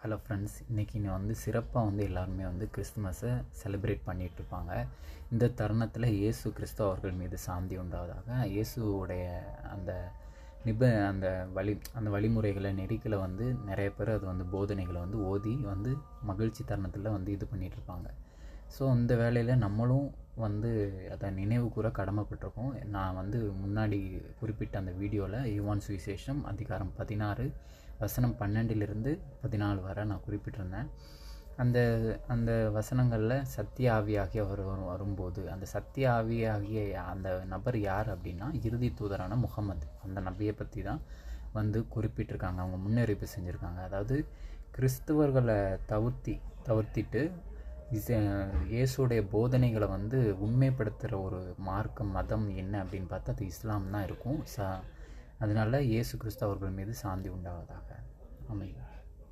Hello friends, இன்றைக்கி வந்து சிறப்பாக வந்து எல்லாருமே வந்து கிறிஸ்துமஸை செலிப்ரேட் பண்ணிகிட்ருப்பாங்க. இந்த தருணத்தில் இயேசு கிறிஸ்து அவர்கள் மீது சாந்தி உண்டாவதாக இயேசுவோடைய அந்த அந்த வழிமுறைகளை நெறிகளை வந்து நிறைய பேர் அது வந்து போதனைகளை வந்து ஓதி வந்து மகிழ்ச்சி தருணத்தில் வந்து இது பண்ணிகிட்ருப்பாங்க. ஸோ இந்த வேலையில் நம்மளும் வந்து அதை நினைவு கூற கடமைப்பட்டிருக்கோம். நான் வந்து முன்னாடி குறிப்பிட்ட அந்த வீடியோவில் யோவான் சுவிசேஷம் அதிகாரம் 16 வசனம் 12 14 வரை நான் குறிப்பிட்டிருந்தேன். அந்த வசனங்களில் சத்திய ஆவியாகிய அவர் வரும்போது அந்த சத்திய ஆவியாகிய அந்த நபர் யார் அப்படின்னா இறுதி தூதரான முகமது, அந்த நபியை பற்றி தான் வந்து குறிப்பிட்டிருக்காங்க. அவங்க முன்னறிவிப்பு செஞ்சுருக்காங்க. அதாவது கிறிஸ்துவர்களை தவிர்த்திட்டு இயேசுடைய போதனைகளை வந்து உண்மைப்படுத்துகிற ஒரு மதம் என்ன அப்படின்னு பார்த்தா அது இஸ்லாம் தான் இருக்கும். அதனால் இயேசு கிறிஸ்து அவர்கள் மீது சாந்தி உண்டாவதாக. ஆமென்.